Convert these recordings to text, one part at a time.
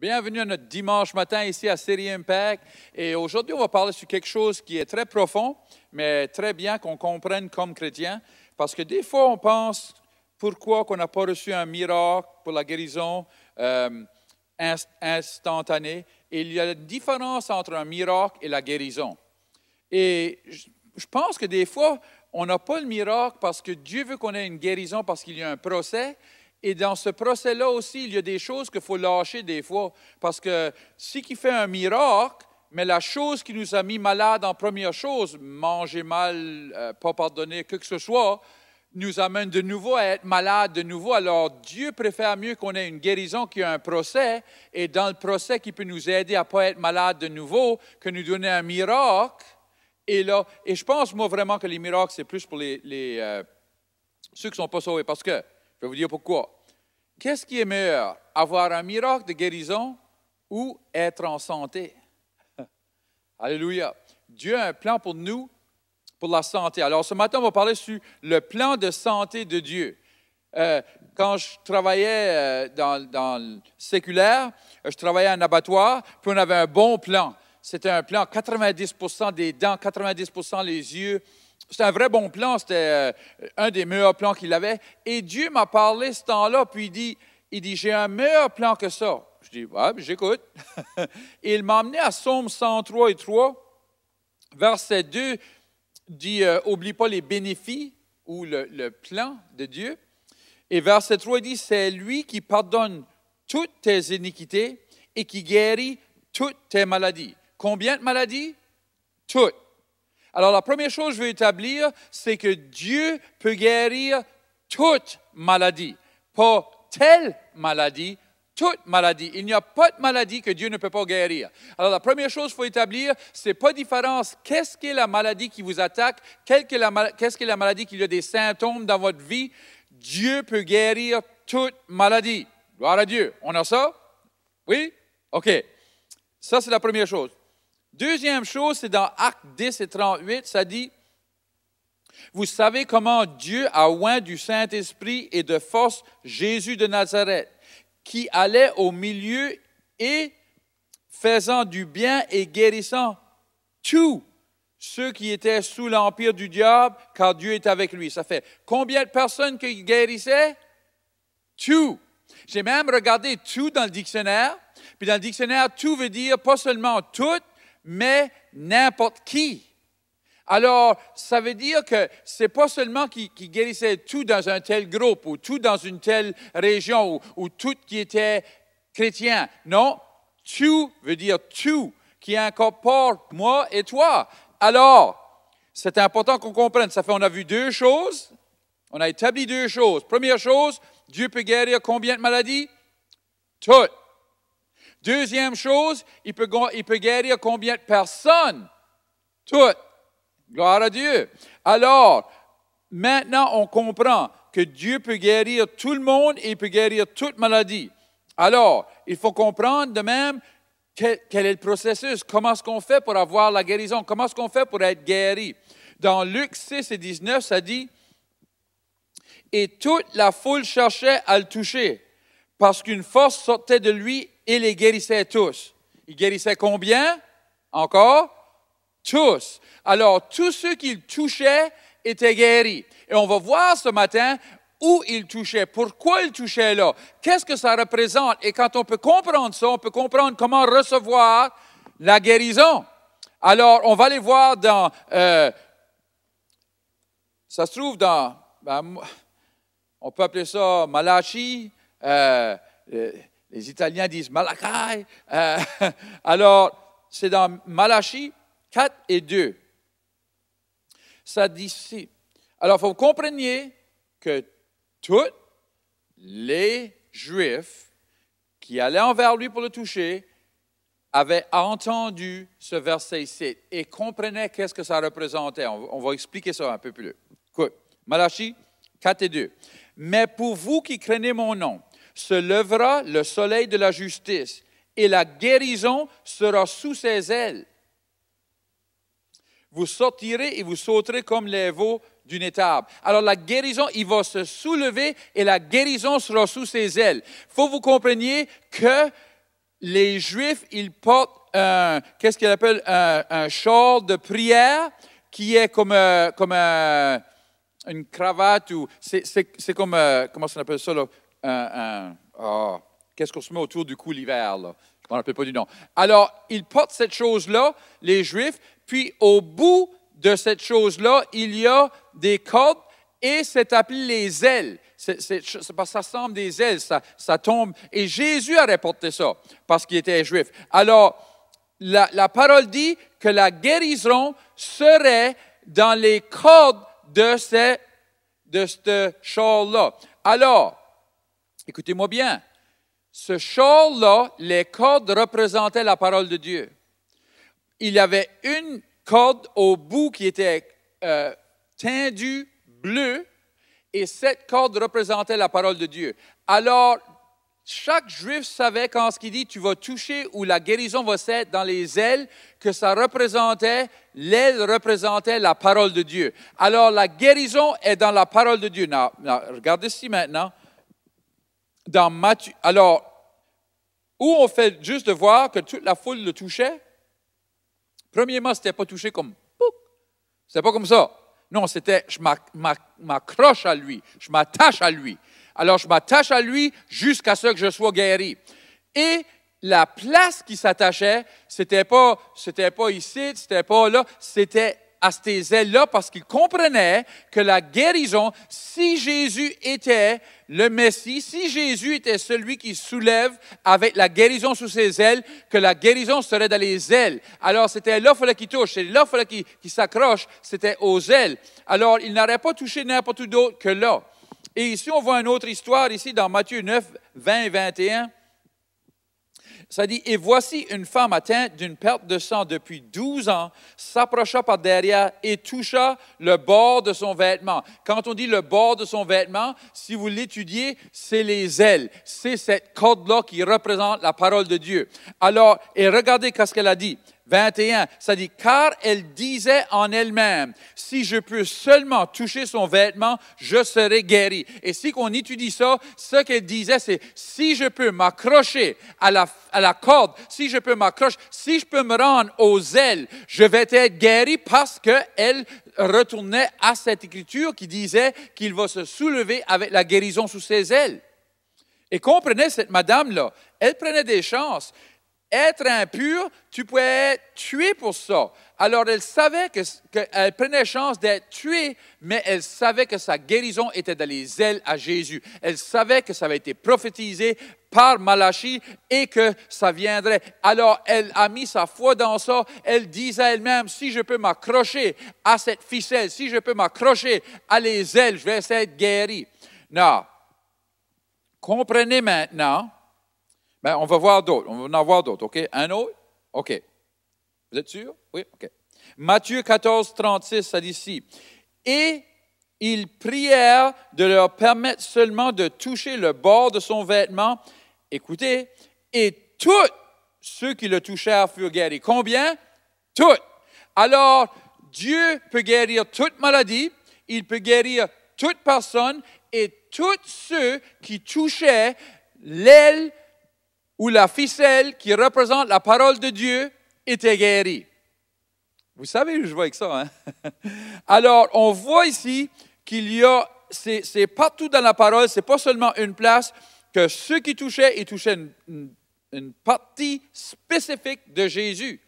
Bienvenue à notre dimanche matin ici à Série Impact. Et aujourd'hui, on va parler sur quelque chose qui est très profond, mais très bien qu'on comprenne comme chrétien. Parce que des fois, on pense pourquoi on n'a pas reçu un miracle pour la guérison instantanée. Et il y a une différence entre un miracle et la guérison. Et je pense que des fois, on n'a pas le miracle parce que Dieu veut qu'on ait une guérison parce qu'il y a un procès. Et dans ce procès-là aussi, il y a des choses qu'il faut lâcher des fois. Parce que si qui fait un miracle, mais la chose qui nous a mis malade en première chose, manger mal, pas pardonner, que ce soit, nous amène de nouveau à être malade de nouveau. Alors Dieu préfère mieux qu'on ait une guérison qu'il y ait un procès. Et dans le procès qui peut nous aider à ne pas être malade de nouveau, que nous donner un miracle. Et je pense moi vraiment que les miracles, c'est plus pour ceux qui ne sont pas sauvés. Parce que, je vais vous dire pourquoi. Qu'est-ce qui est meilleur? Avoir un miracle de guérison ou être en santé? Alléluia. Dieu a un plan pour nous, pour la santé. Alors, ce matin, on va parler sur le plan de santé de Dieu. Quand je travaillais dans le séculaire, je travaillais à un abattoir, puis on avait un bon plan. C'était un plan, 90% des dents, 90% les yeux. C'était un vrai bon plan, c'était un des meilleurs plans qu'il avait. Et Dieu m'a parlé ce temps-là, puis il dit, j'ai un meilleur plan que ça. Je dis, ouais, j'écoute. Et il m'a emmené à Psaume 103 et 3, verset 2, dit, oublie pas les bénéfices ou le plan de Dieu. Et verset 3 dit, c'est lui qui pardonne toutes tes iniquités et qui guérit toutes tes maladies. Combien de maladies? Toutes. Alors, la première chose que je veux établir, c'est que Dieu peut guérir toute maladie. Pas telle maladie, toute maladie. Il n'y a pas de maladie que Dieu ne peut pas guérir. Alors, la première chose qu'il faut établir, c'est pas différence. Qu'est-ce qu'est la maladie qui vous attaque? Qu'est-ce qu'est la maladie qui a des symptômes dans votre vie? Dieu peut guérir toute maladie. Gloire à Dieu. On a ça? Oui? OK. Ça, c'est la première chose. Deuxième chose, c'est dans Actes 10 et 38, ça dit, « Vous savez comment Dieu a oint du Saint-Esprit et de force Jésus de Nazareth, qui allait au milieu et faisant du bien et guérissant tous ceux qui étaient sous l'empire du diable, car Dieu est avec lui. » Ça fait combien de personnes qu'il guérissait? Tout. J'ai même regardé tout dans le dictionnaire, puis dans le dictionnaire, tout veut dire pas seulement tout, mais n'importe qui. Alors, ça veut dire que ce n'est pas seulement qu'il guérissait tout dans un tel groupe ou tout dans une telle région ou tout qui était chrétien. Non, tout veut dire tout, qui incorpore moi et toi. Alors, c'est important qu'on comprenne. Ça fait, on a vu deux choses. On a établi deux choses. Première chose, Dieu peut guérir combien de maladies? Toutes. Deuxième chose, il peut guérir combien de personnes? Toutes. Gloire à Dieu. Alors, maintenant, on comprend que Dieu peut guérir tout le monde et il peut guérir toute maladie. Alors, il faut comprendre de même quel est le processus. Comment est-ce qu'on fait pour avoir la guérison? Comment est-ce qu'on fait pour être guéri? Dans Luc 6 et 19, ça dit, « Et toute la foule cherchait à le toucher, parce qu'une force sortait de lui et les guérissait tous. » Il guérissait combien? Encore? Tous. Alors, tous ceux qu'il touchait étaient guéris. Et on va voir ce matin où il touchait, pourquoi il touchait là, qu'est-ce que ça représente. Et quand on peut comprendre ça, on peut comprendre comment recevoir la guérison. Alors, on va aller voir dans... ça se trouve dans... on peut appeler ça Malachi. Les Italiens disent Malachi. Alors, c'est dans Malachi 4 et 2. Ça dit ici. Alors, il faut que vous compreniez que tous les Juifs qui allaient envers lui pour le toucher avaient entendu ce verset ici et comprenaient qu'est-ce que ça représentait. On va expliquer ça un peu plus. Écoute, Malachi 4 et 2. « Mais pour vous qui craignez mon nom, se lèvera le soleil de la justice et la guérison sera sous ses ailes. Vous sortirez et vous sauterez comme les veaux d'une étable. » Alors la guérison, il va se soulever et la guérison sera sous ses ailes. Il faut que vous compreniez que les Juifs, ils portent qu'est-ce qu'ils appellent un châle de prière qui est comme une cravate ou c'est comme comment ça s'appelle ça là? Qu'est-ce qu'on se met autour du cou l'hiver là? Je ne me rappelle pas du nom. Alors, ils portent cette chose-là, les Juifs, puis au bout de cette chose-là, il y a des cordes et c'est appelé les ailes. C'est parce que ça semble des ailes, ça tombe. Et Jésus a rapporté ça parce qu'il était juif. Alors, la parole dit que la guérison serait dans les cordes de ce châle-là. Alors, écoutez-moi bien. Ce châle-là, les cordes représentaient la parole de Dieu. Il y avait une corde au bout qui était tendue, bleue, et cette corde représentait la parole de Dieu. Alors, chaque Juif savait quand ce qu'il dit, tu vas toucher ou la guérison va s'être dans les ailes, que ça représentait, l'aile représentait la parole de Dieu. Alors, la guérison est dans la parole de Dieu. Non, regardez ici maintenant. Dans Matthieu, alors, où on fait juste de voir que toute la foule le touchait, premièrement, ce n'était pas touché comme pouc. C'était pas comme ça. Non, c'était je m'accroche à lui, je m'attache à lui. Alors, je m'attache à lui jusqu'à ce que je sois guéri. Et la place qui s'attachait, c'était pas ici, c'était pas là, c'était à ces ailes-là parce qu'il comprenait que la guérison, si Jésus était le Messie, si Jésus était celui qui soulève avec la guérison sous ses ailes, que la guérison serait dans les ailes. Alors, c'était là qu'il fallait qu'il touche, c'est là qu'il fallait qu'il s'accroche, c'était aux ailes. Alors, il n'aurait pas touché n'importe où d'autre que là. Et ici, on voit une autre histoire, ici, dans Matthieu 9, 20 et 21. Ça dit, « Et voici une femme atteinte d'une perte de sang depuis 12 ans, s'approcha par derrière et toucha le bord de son vêtement. » Quand on dit le bord de son vêtement, si vous l'étudiez, c'est les ailes. C'est cette corde-là qui représente la parole de Dieu. Alors, et regardez ce qu'elle a dit. 21, ça dit, car elle disait en elle-même, si je peux seulement toucher son vêtement, je serai guéri. Et si on étudie ça, ce qu'elle disait, c'est, si je peux m'accrocher à la corde, si je peux m'accrocher, si je peux me rendre aux ailes, je vais être guéri parce qu'elle retournait à cette écriture qui disait qu'il va se soulever avec la guérison sous ses ailes. Et comprenez, cette madame-là, elle prenait des chances. Être impur, tu pouvais être tué pour ça. Alors, elle savait qu'elle prenait chance d'être tuée, mais elle savait que sa guérison était dans les ailes à Jésus. Elle savait que ça avait été prophétisé par Malachie et que ça viendrait. Alors, elle a mis sa foi dans ça. Elle disait à elle-même, si je peux m'accrocher à cette ficelle, si je peux m'accrocher à les ailes, je vais essayer d'être guéri. Non. Comprenez maintenant. Ben, on va voir d'autres. On va en voir d'autres, OK? Un autre? OK. Vous êtes sûr? Oui? OK. Matthieu 14, 36, ça dit ici. Et ils prièrent de leur permettre seulement de toucher le bord de son vêtement. Écoutez, et tous ceux qui le touchèrent furent guéris. Combien? Tous. Alors, Dieu peut guérir toute maladie, il peut guérir toute personne, et tous ceux qui touchaient l'aile où la ficelle qui représente la parole de Dieu était guérie. Vous savez où je vais avec ça, hein? Alors, on voit ici qu'il y a, c'est partout dans la parole, c'est pas seulement une place, que ceux qui touchaient, ils touchaient une partie spécifique de Jésus,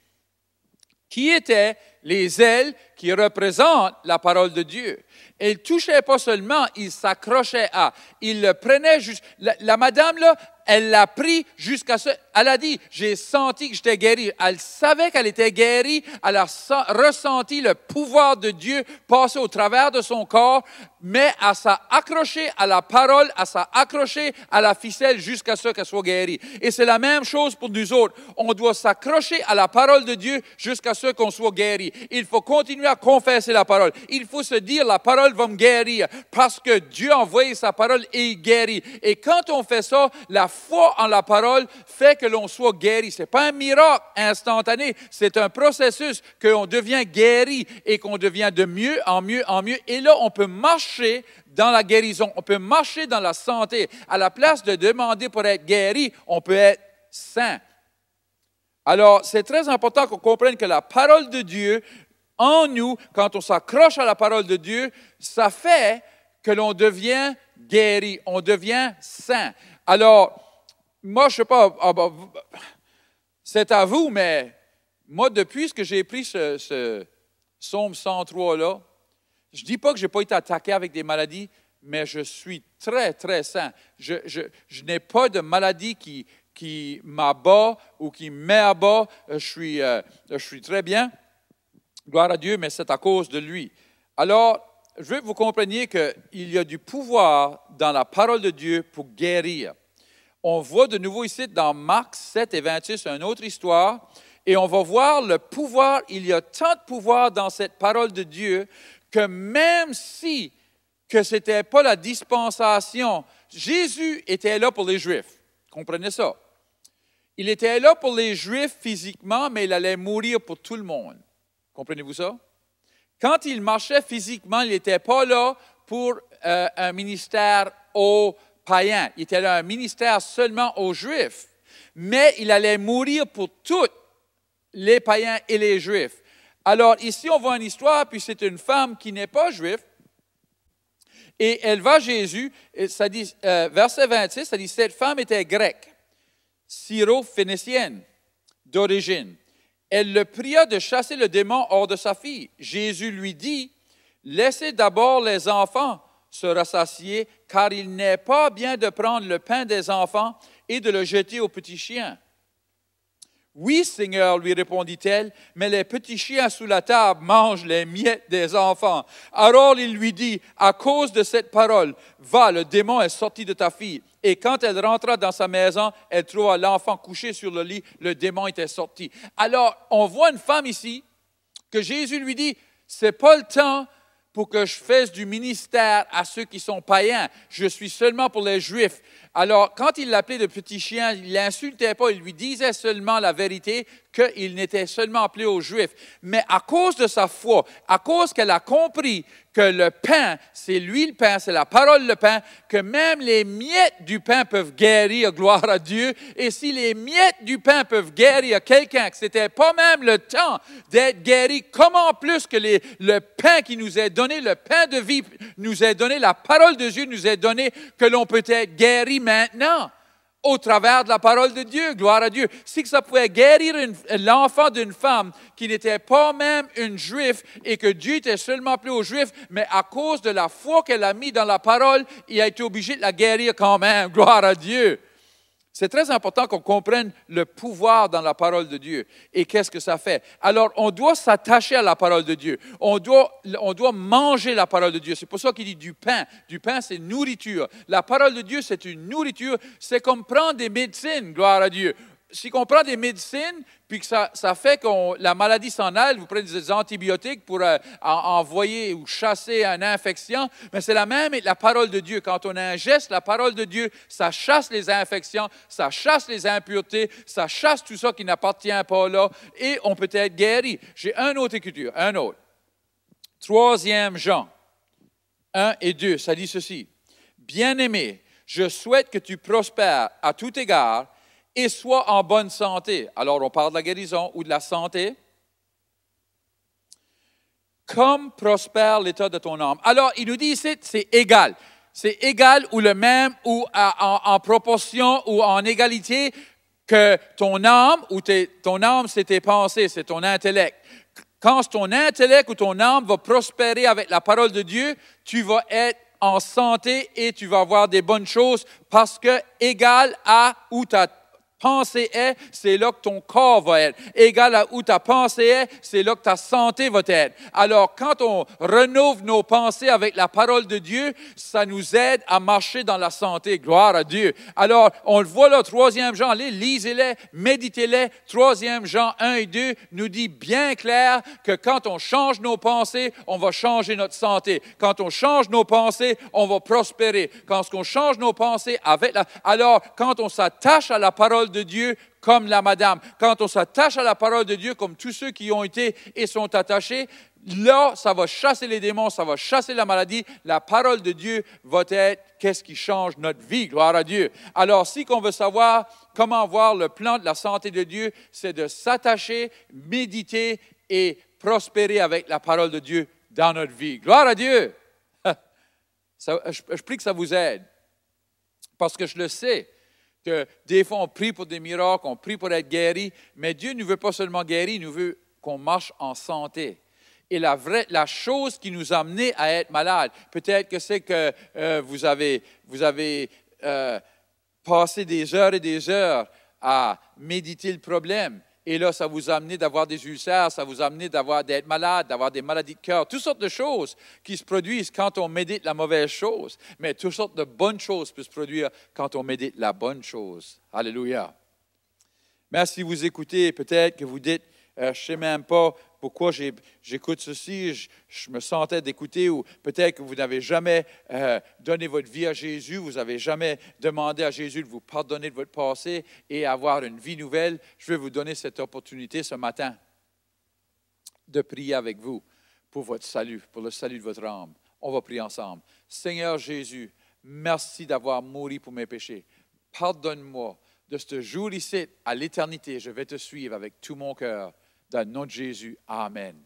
qui étaient les ailes qui représentent la parole de Dieu. Et il ne touchait pas seulement, il s'accrochait à, il le prenait juste, la madame là, elle l'a pris jusqu'à ce... Elle a dit, j'ai senti que j'étais guérie. Elle savait qu'elle était guérie. Elle a ressenti le pouvoir de Dieu passer au travers de son corps, mais elle s'est accrochée à la parole, elle s'est accrochée à la ficelle jusqu'à ce qu'elle soit guérie. Et c'est la même chose pour nous autres. On doit s'accrocher à la parole de Dieu jusqu'à ce qu'on soit guéri. Il faut continuer à confesser la parole. Il faut se dire, la parole va me guérir parce que Dieu a envoyé sa parole et il guérit. Et quand on fait ça, la foi en la parole fait que l'on soit guéri. Ce n'est pas un miracle instantané, c'est un processus qu'on devient guéri et qu'on devient de mieux en mieux en mieux. Et là, on peut marcher dans la guérison, on peut marcher dans la santé. À la place de demander pour être guéri, on peut être saint. Alors, c'est très important qu'on comprenne que la parole de Dieu, en nous, quand on s'accroche à la parole de Dieu, ça fait que l'on devient guéri, on devient saint. Alors, moi, je ne sais pas, c'est à vous, mais moi, depuis que j'ai pris ce psaume 103-là, je ne dis pas que je n'ai pas été attaqué avec des maladies, mais je suis très, très sain. Je n'ai pas de maladie qui m'abat ou qui me met à bas. Je suis très bien. Gloire à Dieu, mais c'est à cause de lui. Alors, je veux que vous compreniez qu'il y a du pouvoir dans la parole de Dieu pour guérir. On voit de nouveau ici dans Marc 7 et 26 une autre histoire, et on va voir le pouvoir. Il y a tant de pouvoir dans cette parole de Dieu que même si que ce n'était pas la dispensation, Jésus était là pour les Juifs. Comprenez ça? Il était là pour les Juifs physiquement, mais il allait mourir pour tout le monde. Comprenez-vous ça? Quand il marchait physiquement, il n'était pas là pour un ministère aux païens. Il était là un ministère seulement aux Juifs. Mais il allait mourir pour tous les païens et les Juifs. Alors ici, on voit une histoire, puis c'est une femme qui n'est pas juive. Et elle va à Jésus, et ça dit, verset 26, ça dit, cette femme était grecque, syro-phénicienne d'origine. Elle le pria de chasser le démon hors de sa fille. Jésus lui dit, « Laissez d'abord les enfants se rassasier, car il n'est pas bien de prendre le pain des enfants et de le jeter aux petits chiens. » « Oui, Seigneur, lui répondit-elle, mais les petits chiens sous la table mangent les miettes des enfants. Alors il lui dit, à cause de cette parole, va, le démon est sorti de ta fille. Et quand elle rentra dans sa maison, elle trouva l'enfant couché sur le lit, le démon était sorti. Alors, on voit une femme ici que Jésus lui dit, c'est pas le temps pour que je fasse du ministère à ceux qui sont païens. Je suis seulement pour les Juifs. Alors, quand il l'appelait de petit chien, il ne l'insultait pas, il lui disait seulement la vérité qu'il n'était seulement appelé aux Juifs. Mais à cause de sa foi, à cause qu'elle a compris que le pain, c'est lui le pain, c'est la parole le pain, que même les miettes du pain peuvent guérir, gloire à Dieu. Et si les miettes du pain peuvent guérir quelqu'un, que ce n'était pas même le temps d'être guéri, comment plus que le pain qui nous est donné, le pain de vie nous est donné, la parole de Dieu nous est donnée, que l'on peut être guéri maintenant, au travers de la parole de Dieu, gloire à Dieu. Si que ça pouvait guérir l'enfant d'une femme qui n'était pas même une juive et que Dieu était seulement appelé aux Juifs, mais à cause de la foi qu'elle a mis dans la parole, il a été obligé de la guérir quand même, gloire à Dieu. C'est très important qu'on comprenne le pouvoir dans la parole de Dieu et qu'est-ce que ça fait. Alors, on doit s'attacher à la parole de Dieu. On doit manger la parole de Dieu. C'est pour ça qu'il dit du pain. Du pain, c'est nourriture. La parole de Dieu, c'est une nourriture. C'est comme prendre des médecines, gloire à Dieu. Si on prend des médecines, puis que ça fait que la maladie s'en aille, vous prenez des antibiotiques pour envoyer ou chasser une infection, mais c'est la même avec la parole de Dieu. Quand on ingeste la parole de Dieu, ça chasse les infections, ça chasse les impuretés, ça chasse tout ça qui n'appartient pas là, et on peut être guéri. J'ai un autre écriture, un autre. 3 Jean 1 et 2, ça dit ceci. « Bien-aimé, je souhaite que tu prospères à tout égard, et sois en bonne santé. » Alors, on parle de la guérison ou de la santé. « Comme prospère l'état de ton âme. » Alors, il nous dit ici, c'est égal. C'est égal ou le même ou en proportion ou en égalité que ton âme ton âme, c'est tes pensées, c'est ton intellect. Quand ton intellect ou ton âme va prospérer avec la parole de Dieu, tu vas être en santé et tu vas avoir des bonnes choses parce que égal à où ta pensée est, c'est là que ton corps va être. Égal à où ta pensée est, c'est là que ta santé va être. Alors, quand on rénove nos pensées avec la parole de Dieu, ça nous aide à marcher dans la santé. Gloire à Dieu. Alors, on le voit là, 3 Jean, allez, lisez-les, méditez-les. 3 Jean 1 et 2 nous dit bien clair que quand on change nos pensées, on va changer notre santé. Quand on change nos pensées, on va prospérer. Quand on change nos pensées alors, quand on s'attache à la parole de Dieu comme la madame. Quand on s'attache à la parole de Dieu, comme tous ceux qui ont été et sont attachés, là, ça va chasser les démons, ça va chasser la maladie. La parole de Dieu va être qu'est-ce qui change notre vie. Gloire à Dieu. Alors, si on veut savoir comment voir le plan de la santé de Dieu, c'est de s'attacher, méditer et prospérer avec la parole de Dieu dans notre vie. Gloire à Dieu. Je prie que ça vous aide. Parce que je le sais, que des fois on prie pour des miracles, on prie pour être guéri, mais Dieu ne veut pas seulement guérir, il nous veut qu'on marche en santé. Et la chose qui nous a amenés à être malades, peut-être que c'est que vous avez passé des heures et des heures à méditer le problème. Et là, ça vous a amené d'avoir des ulcères, ça vous a amené d'être malade, d'avoir des maladies de cœur, toutes sortes de choses qui se produisent quand on médite la mauvaise chose. Mais toutes sortes de bonnes choses peuvent se produire quand on médite la bonne chose. Alléluia. Mais si vous écoutez, peut-être que vous dites, je ne sais même pas pourquoi j'écoute ceci, je me sentais d'écouter, ou peut-être que vous n'avez jamais donné votre vie à Jésus, vous n'avez jamais demandé à Jésus de vous pardonner de votre passé et avoir une vie nouvelle. Je vais vous donner cette opportunité ce matin de prier avec vous pour votre salut, pour le salut de votre âme. On va prier ensemble. Seigneur Jésus, merci d'avoir mouru pour mes péchés. Pardonne-moi de ce jour ici à l'éternité. Je vais te suivre avec tout mon cœur. Dans le nom de Jésus, Amen.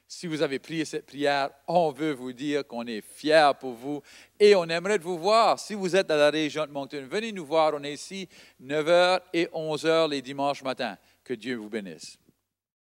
Si vous avez prié cette prière, on veut vous dire qu'on est fiers pour vous et on aimerait vous voir. Si vous êtes dans la région de Moncton, venez nous voir. On est ici 9h et 11h les dimanches matins. Que Dieu vous bénisse.